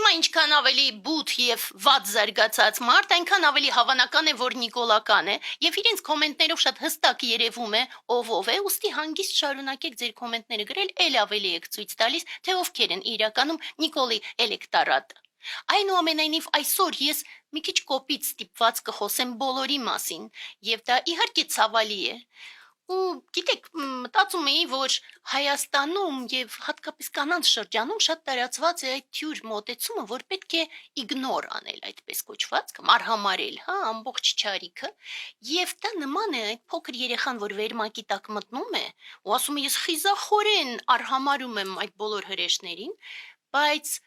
Հիմա ինչքան ավելի բութ եւ վատ զարգացած մարդ, այնքան ավելի հավանական է, որ Նիկոլական է, եւ իրենց կոմենտներով շատ հստակ երևում է ով է, ուստի հանգիստ շարունակեք ձեր կոմենտները գրել, ել ավելի եք ցույց տալիս, թե ովքեր են իրականում Նիկոլի էլեկտորատը։ Այնուամենայնիվ այսօր ես մի քիչ կոպիտ ստիպված կխոսեմ բոլորի մասին, եւ դա իհարկե ցավալի է։ Ու գիտեք, մտածում էի, որ Հայաստանում եւ հատկապես կանանց շրջանում շատ տարածված է այդ թյուր մոտեցումը, որ պետք է իգնոր անել, այդպես կոչված, կամ արհամարել, ամբողջ չարիքը, եւ դա նման է այդ փոքր երեխան, որ վերմակի տակ մտնում է, ու ասում է ես խիզախորեն արհամարում եմ այդ բոլոր հրեշներին, բայց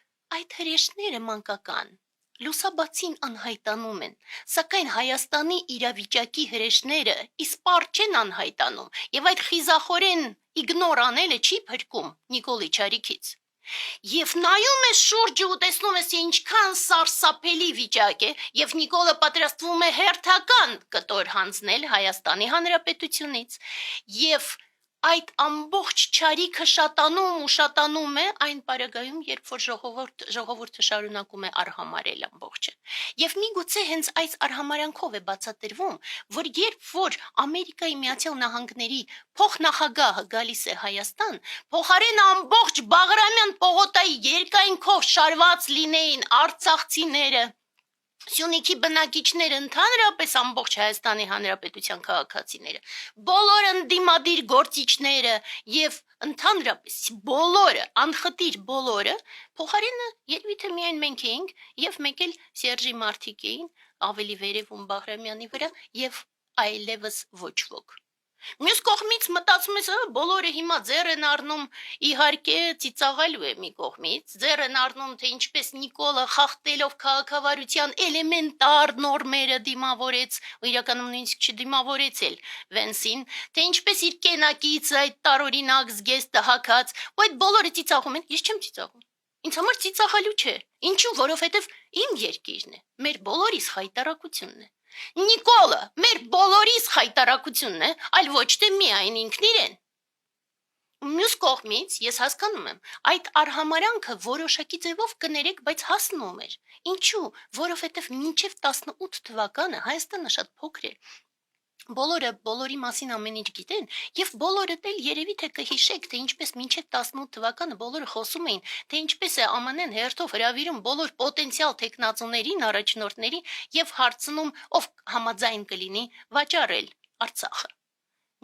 այդ հրեշները մանկական լուսաբացին անհայտանում են, սակայն Հայաստանի իրավիճակի հրեշները իսպառ չեն անհայտանում, եւ այդ խիզախորեն իգնոր անելը չի փրկում Նիկոլի չարիքից։ Եվ նայում ես շուրջը ու տեսնում ես, ինչքան սարսափելի վիճակ է, եւ Նիկոլը պատրաստվում է հերթական կտոր հանձնել Հայաստանի Հանրապետությունից, եւ այդ ամբողջ չարիքը շատանում է այն պարագայում, երբ որ ժողովուրդը շարունակում է արհամարել ամբողջը։ Եվ միգուցե հենց այս արհամարանքով է բացատրվում, որ երբ որ Ամերիկայի Միացյալ Նահանգների փոխնախագահը գալիս է Հայաստան, փոխարեն ամբողջ Բաղրամյան պողոտայի երկայնքով շարված լինեին արցախցիները, Սյունիքի բնակիչները, ընդհանրապես ամբողջ Հայաստանի Հանրապետության քաղաքացիները, բոլոր ընդդիմադիր գործիչները եւ ընդհանրապես բոլորը, անխտիր բոլորը, փոխարենը երևի թե միայն մենք էինք եւ մեկ էլ Սերժի մարդիկ էին ավելի վերևում Բաղրամյանի վրա եւ այլևս ոչ ոք։ Մյուս կողմից մտածում ես, բոլորը հիմա ձեռ են առնում, իհարկե ծիծաղալու է մի կողմից, ձեռ են առնում, թե ինչպես Նիկոլը խախտելով քաղաքավարության էլեմենտար նորմերը դիմավորեց, ու իրականում նույնիսկ չդիմավորեց էլ Վենսին, թե ինչպես իր կենակից այդ տարօրինակ զգեստը հագած, ու այդ բոլորը ծիծաղում են, ես չեմ ծիծաղում։ Ինձ համար ծիծաղալու չէ, ինչու, որովհետև իմ երկիրն է, մեր բոլորիս խայտարակությունն է։ Նիկոլը մեր բոլորիս խայտարակությունն է, այլ ոչ թե միայն ինքն իրեն։ Մյուս կողմից ես հասկանում եմ, այդ արհամարանքը որոշակի ձևով կներեք, բայց հասնում էր։ Ինչու, որովհետև մինչև 18 թվականը Հայաստանը շատ փոքր է։ Բոլորը բոլորի մասին ամեն ինչ գիտեն, եւ բոլորը էլ երևի թե կհիշեք, թե ինչպես մինչև 18 թվականը բոլորը խոսում էին, թե ինչպես է ԱՄՆ-ն հերթով հրավիրում բոլոր պոտենցիալ տեխնացուներին, առաջնորդների եւ հարցնում, ով համաձայն կլինի վաճառել Արցախը։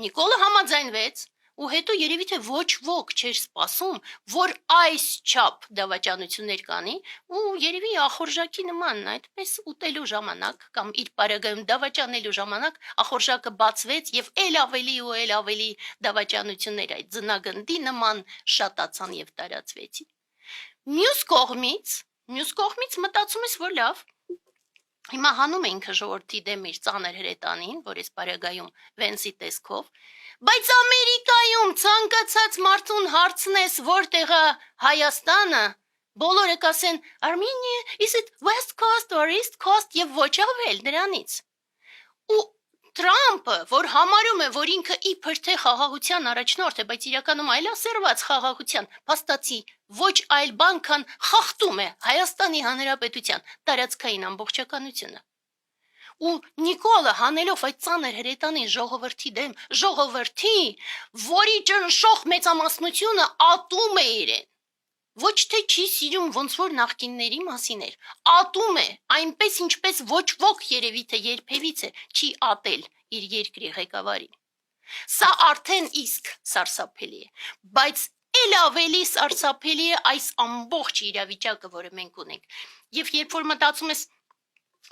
Նիկոլը համաձայնվեց, ու հետո երևի թե ոչ ոք չէր սպասում, որ այս չափ դավաճանություններ կանի, ու երևի ախորժակի նման, այդպես ուտելու ժամանակ կամ իր պարագայում դավաճանելու ժամանակ ախորժակը բացվեց եւ ել ավելի դավաճանություններ այդ ձնագնդի նման շատացան եւ տարածվեցին։ Մյուս կողմից մտածում ես, որ լավ, հիմա հանում ենք ժողովրդի դեմ իր ծանր հրետանին, որ ես պարագայում Վենսի տեսքով, բայց Ամերիկայում ցանկացած մարդուն հարցնես որտեղ է Հայաստանը, բոլորը կասեն Armenia, is it West Coast or East Coast եւ ոչ ավել դրանից։ Ու Թրամփը, որ համարում է, որ ինքը իբր թե խաղաղության առաջնորդ է, բայց իրականում այլասերված խաղաղության փաստացի ոչ այլ բան, քան խախտում է Հայաստանի Հանրապետության տարածքային ամբողջականությունը։ Ու Նիկոլը հանելով այդ ծանր հրետանին ժողովրդի դեմ, ժողովրդի, որի ճնշող մեծամասնությունը ատում է իրեն, ոչ թե չի սիրում ոնց որ նախկինների մասին էր, ատում է, այնպես ինչպես ոչ ոք երևի թե երբևիցե չի ատել իր երկրի ղեկավարին։ Սա արդեն իսկ սարսափելի է, բայց էլ ավելի սարսափելի է այս ամբողջ իրավիճակը, որը մենք ունենք։ Եվ երբ որ մտածում ես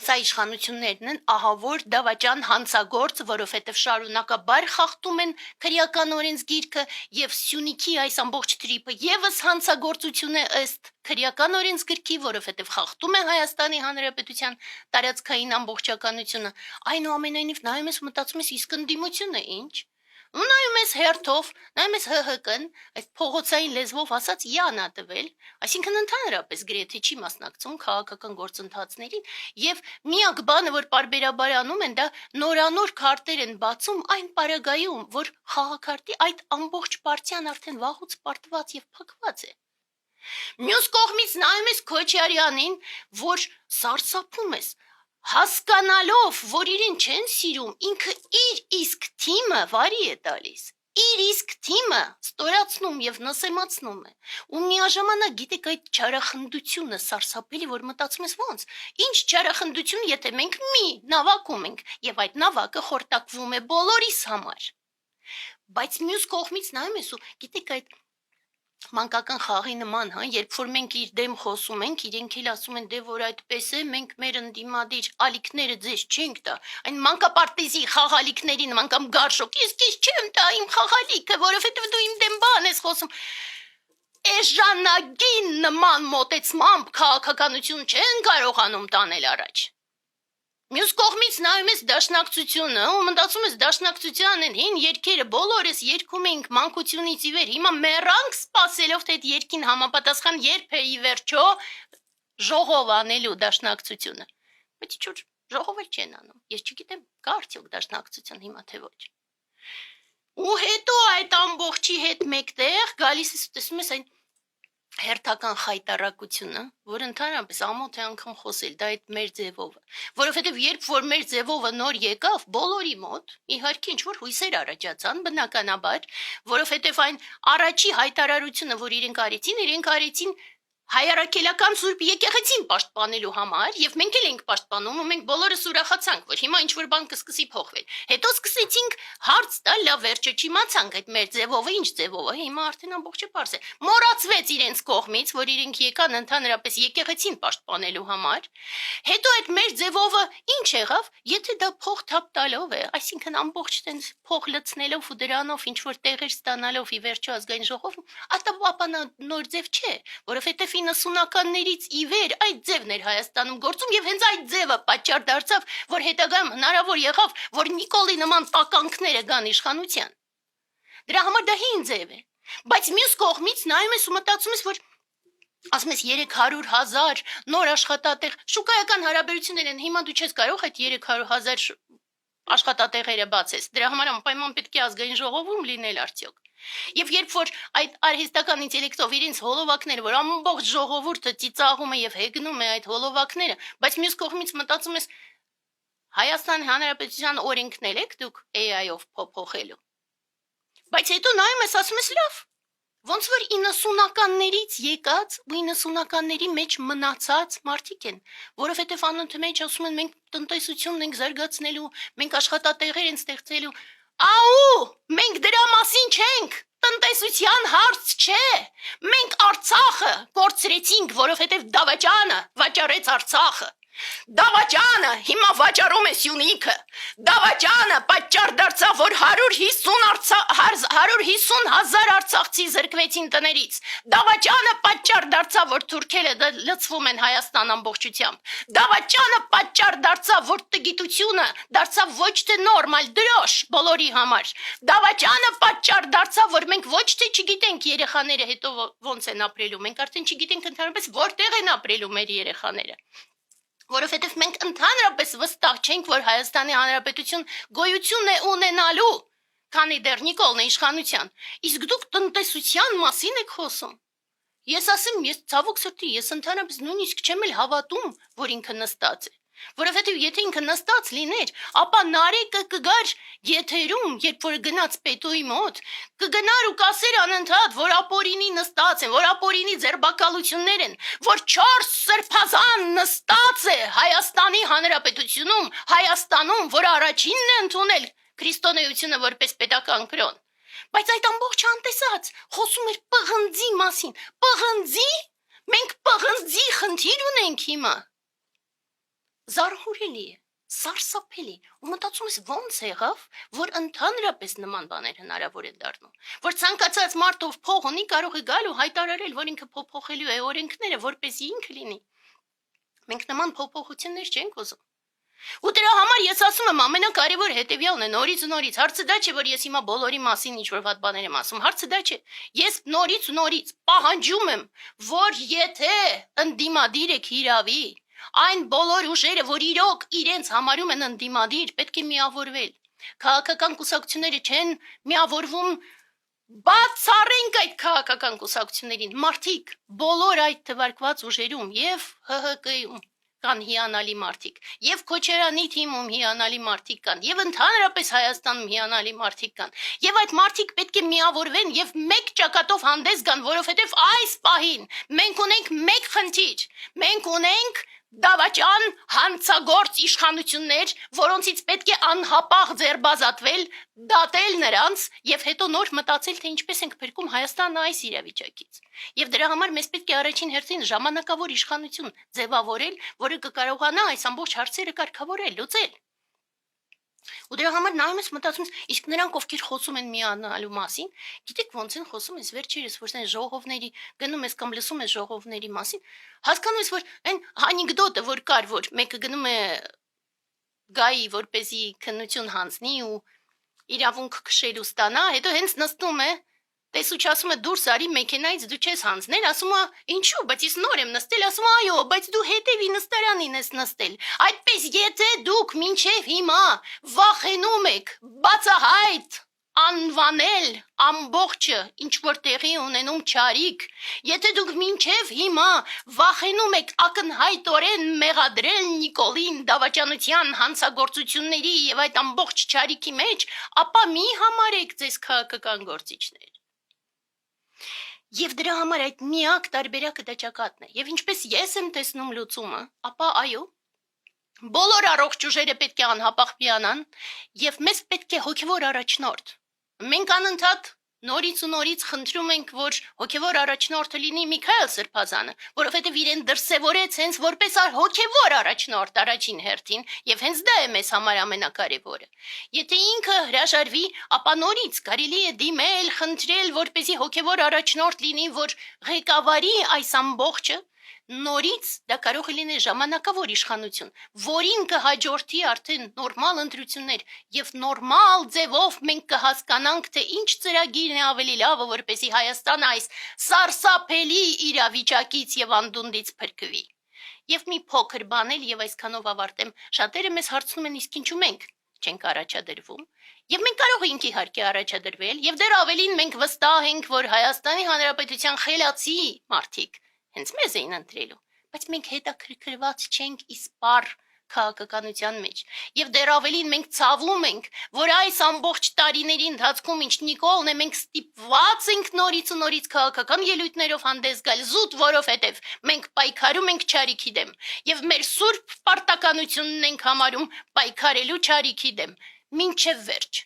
սա իշխանություններն են, ահավոր դավաճան հանցագործ, որովհետև շարունակաբար խախտում են քրեական օրենսգիրքը եւ Սյունիքի այս ամբողջ տրիպը եւս հանցագործություն է ըստ քրեական օրենսգրքի, որովհետև խախտում է Հայաստանի Հանրապետության տարածքային ամբողջականությունը, այնուամենայնիվ նայում ես մտածում ես իսկ ընդդիմությունը ինչ։ Ու նայում ես հերթով, նայում ես ՀՀԿ-ն, այս փողոցային լեզվով ասած յանա տվել, այսինքն ընդհանրապես գրեթե չի մասնակցում քաղաքական գործընթացներին եւ միակ բանը, որ պարբերաբար անում են, դա նորանոր քարտեր են բացում այն պարագայում, որ խաղաքարտի այդ ամբողջ պարտիան արդեն վաղուց պարտված եւ փակված է։ Մյուս կողմից նայում ես Քոչարյանին, որ սարսափում ես, հասկանալով, որ իրեն չեն սիրում, ինքը իր իսկ թիմը վարի է տալիս, իր իսկ թիմը ստորացնում եւ նսեմացնում է, ու միաժամանակ գիտեք այդ չարախնդությունը սարսափելի, որ մտածում ես ոնց, ինչ չարախնդություն, եթե մենք մի նավակում ենք եւ այդ նավակը խորտակվում է բոլորիս համար, բայց մյուս կողմից նայում ես ու գիտեք այդ մանկական խաղի նման, երբ որ մենք իր դեմ խոսում ենք, իրենք էլ ասում են, դե որ այդպես է, մենք մեր ընդդիմադիր ալիքները ձեզ չենք տա, այն մանկապարտեզի խաղալիքների նման կամ գարշոկ, ես քեզ չեմ տա իմ խաղալիքը, որովհետև դու իմ դեմ բան ես խոսում։ Էժանագին նման մոտեցմամբ քաղաքականություն չեն կարողանում տանել առաջ։ Մյուս կողմից նայում ես դաշնակցությունը ու մտածում ես դաշնակցության են հին երգերը բոլորս երգում ենք մանկությունից ի վեր, հիմա մեռանք սպասելով թե այդ երգին համապատասխան երբ է ի վերջո ժողով անելու դաշնակցությունը, բայց ինչ-որ ժողով էլ չեն անում, ես չգիտեմ կա արդյոք դաշնակցություն հիմա թե ոչ։ Ու հետո այդ ամբողջի հետ մեկտեղ գալիս ես տեսնում ես այն հերթական խայտարակությունը, որ ընդհանրապես ամոթ է անգամ խոսել, դա այդ մեր ձևովը, որովհետև երբ որ մեր ձևովը նոր եկավ, բոլորի մոտ, իհարկե ինչ-որ հույսեր առաջացան, բնականաբար, որովհետև այն առաջի հայտարարությունը, որ իրենք արեցին հայարակելական Սուրբ եկեղեցին պաշտպանելու համար եւ մենք էլ ենք պաշտպանում ու մենք բոլորս ուրախացանք, որ հիմա ինչ-որ բան կսկսի փոխվել։ Հետո սկսեցինք հարց տալ, լավ վերջը չիմացանք այդ մեր ձևովը, ինչ ձևովը, հիմա արդեն ամբողջը պարզ է։ Մոռացվեց իրենց կողմից, որ իրենք եկան ընդհանրապես եկեղեցին պաշտպանելու համար։ Հետո այդ մեր ձևովը ինչ եղավ, եթե դա փող թափ տալով է, այսինքն ամբողջ տենց փող լցնելով ու դրանով ինչ-որ տեղեր ստանալով ի վերջո ազգային ժողովում, ապա նոր ձև չէ, որովհետեւ 90-ականներից ի վեր այդ ձևն էր Հայաստանում գործում եւ հենց այդ ձևը պատճառ դարձավ, որ հետագայում հնարավոր եղավ, որ Նիկոլի նման տականքները գան իշխանության։ Դրա համար դա հին ձև է, բայց մյուս կողմից նայում ես ու մտածում ես, որ ասում ես 300,000 նոր աշխատատեղ, շուկայական հարաբերություններ են, հիմա դու չես կարող այդ 300,000 աշխատատեղերը բացես, դրա համար անպայման պետք է ազգային ժողովում լինել արդյոք։ Եվ երբ որ այդ արհեստական ինտելեկտով իրենց հոլովակները, որ ամբողջ ժողովուրդը ծիծաղում է եւ հեգնում է այդ հոլովակները, բայց մյուս կողմից մտածում ես Հայաստանի Հանրապետության օրենքն եք դուք AI-ով փոխելու։ Բայց հետո նայում ես, ասում ես լավ, ոնց որ 90-ականներից եկած ու 90-ականների մեջ մնացած մարդիկ են, որովհետեւ անոնց մեջ ասում են մենք տնտեսությունն ենք զարգացնելու, մենք աշխատատեղեր ենք ստեղծելու։ Աու, մենք դրա մասին չենք, տնտեսության հարց չէ, մենք Արցախը կորցրեցինք, որովհետև Դավաճանը վաճառեց Արցախը, Դավաճանը հիմա վաճառում է Սյունիքը, Դավաճանը պատճառ դարձավ, որ 150,000 արցախցի զրկվեցին տներից, Դավաճանը պատճառ դարձավ, որ թուրքերը լցվում են Հայաստան ամբողջությամբ, Դավաճանը պատճառ դարձավ, որ տգիտությունը դարձավ ոչ թե նորմալ դրոշ բոլորի համար, Դավաճանը պատճառ դարձավ, որ մենք ոչ թե չգիտենք երեխաները հետո ոնց են ապրելու, մենք արդեն չգիտենք ընդհանրապես որտեղ են ապրելու մեր երեխաները։ Որովհետև մենք ընդհանրապես վստահ չենք, որ Հայաստանի Հանրապետություն գոյություն է ունենալու, քանի դեռ Նիկոլն է իշխանության, իսկ դուք տնտեսության մասին եք խոսում։ Ես ասեմ, ես ցավոք սրտի, ես ընդհանրապես նույնիսկ չեմ էլ հավատում, որ ինքը նստած է։ Որովհետև եթե ինքը նստած լիներ, ապա Նարեկը կգար եթերում, երբ որ գնաց պետուի մոտ, կգնար ու կասեր անընդհատ, որ ապօրինի նստած են, որ ապօրինի ձերբակալություններ են, որ 4 սրբազան նստած է Հայաստանի Հանրապետությունում, Հայաստանում, որ առաջինն է ընդունել քրիստոնեությունը որպես պետական կրոն։ Բայց այդ ամբողջը անտեսած, խոսում էր պղնձի մասին, պղնձի, մենք պղնձի խնդիր ունենք հիմա։ Զարհուրելի է, սարսափելի, ու մտածում ես ոնց եղավ, որ ընդհանրապես նման բաներ հնարավոր են դառնում, որ ցանկացած մարդով փող ունի կարող է գալ ու հայտարարել, որ ինքը փոփոխելու է օրենքները, որպեսզի ինքը լինի։ Մենք նման փոփոխություններ չենք ուզում։ Ու դրա համար ես ասում եմ ամենակարևոր հետևյալն է նորից հարցը դա չէ, որ ես հիմա բոլորի մասին ինչ-որ վատ բաներ եմ ասում, հարցը դա չէ, ես նորից պահանջում եմ, որ եթե ընդդիմադիր եք հիրավի, այն բոլոր ուժերը, որ իրոք իրենց համարում են ընդդիմադիր, պետք է միավորվել։ Քաղաքական կուսակցությունները չեն միավորվում Բացառենք այդ քաղաքական կուսակցություններին, մարդիկ բոլոր այդ թվարկված ուժերում եւ ՀՀԿ-ում կան հիանալի մարդիկ, եւ Քոչարյանի թիմում հիանալի մարդիկ կան, եւ ընդհանրապես Հայաստանում հիանալի մարդիկ կան, եւ այդ մարդիկ պետք է միավորվեն եւ մեկ ճակատով հանդես գան, որովհետեւ այս պահին մենք ունենք մեկ խնդիր, մենք ունենք դավաճան հանցագործ իշխանություններ, որոնցից պետք է անհապաղ ձերբազատվել, դատել նրանց եւ հետո նոր մտածել, թե ինչպես ենք փրկում Հայաստանը այս իրավիճակից։ Եվ դրա համար մեզ պետք է առաջին հերթին ժամանակավոր իշխանություն ձևավորել, որը կկարողանա այս ամբողջ հարցերը կարգավորել, լուծել։ Ու դրա համար նայում ես մտածում ես, իսկ նրանք ովքեր խոսում են միանալու մասին, գիտեք ոնց են խոսում, ես վերջերս որ այն ժողովների գնում ես կամ լսում ես ժողովների մասին, հասկանում ես, որ այն անեկդոտը որ կար, որ մեկը գնում է գայի, որպեսի քննություն հանձնի ու իրավունք քշելու ստանա, հետո հենց նստում է տեսուչ ասում է դուրս արի մեքենայից դու չես հանձնել, ասում է ինչու, բայց ես նոր եմ նստել, ասում է այո, բայց դու հետևի նստարանին ես նստել։ Այդպես եթե դուք մինչև հիմա վախենում եք բացահայտ անվանել ամբողջը ինչ որ տեղի ունենում չարիք, եթե դուք մինչև հիմա վախենում եք ակնհայտորեն մեղադրել Նիկոլին դավաճանության հանցագործությունների եւ այդ ամբողջ չարիքի մեջ, ապա մի համարեք ձեզ քաղաքական գործիչներ։ Եվ դրա համար այդ միակ տարբերակը դա ճակատն է։ Եվ ինչպես ես եմ տեսնում լուծումը, ապա այո, բոլոր առողջ ուժերը պետք է անհապաղ միանան եւ մեզ պետք է հոգեվոր առաջնորդ։ Մենք անընդհատ նորից ու նորից խնդրում ենք, որ հոգեվոր առաջնորդը լինի Միքայել Սրբազանը, որովհետև իրեն դրսևորեց հենց որպես հոգեվոր առաջնորդ առաջին հերթին, եւ հենց դա է մեզ համար ամենակարևորը։ Եթե ինքը հրաժարվի, ապա նորից կարելի է դիմել, խնդրել, որպեսզի հոգեվոր առաջնորդ լինի, որ ղեկավարի այս ամբողջը, նորից դա կարող է լինել ժամանակավոր իշխանություն, որին կհաջորդի արդեն նորմալ ընտրություններ եւ նորմալ ձևով մենք կհասկանանք, թե ինչ ծրագիրն է ավելի լավը, որպեսզի Հայաստանը այս սարսափելի իրավիճակից եւ անդունդից փրկվի։ Եվ մի փոքր բան էլ եւ այսքանով ավարտեմ, շատերը մեզ հարցնում են իսկ ինչու մենք չենք առաջադրվում։ Եվ մենք կարող ենք իհարկե առաջադրվել եւ դեռ ավելին մենք վստահ ենք, որ Հայաստանի Հանրապետության խելացի մարդիկ հենց մեզ էին ընտրելու, բայց մենք հետաքրքրված չենք իսպար քաղաքականության մեջ։ Եվ դեռ ավելին մենք ցավում ենք, որ այս ամբողջ տարիների ընթացքում ինչ Նիկոլն է, մենք ստիպված ենք նորից ու նորից քաղաքական ելույթներով հանդես գալ, զուտ որովհետև մենք պայքարում ենք չարիքի դեմ, եւ մեր սուրբ պարտականությունն ենք համարում պայքարելու չարիքի դեմ, մինչև վերջ։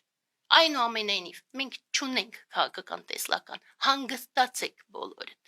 Այնուամենայնիվ մենք չունենք քաղաքական տեսլական, հանգստացեք բոլորը։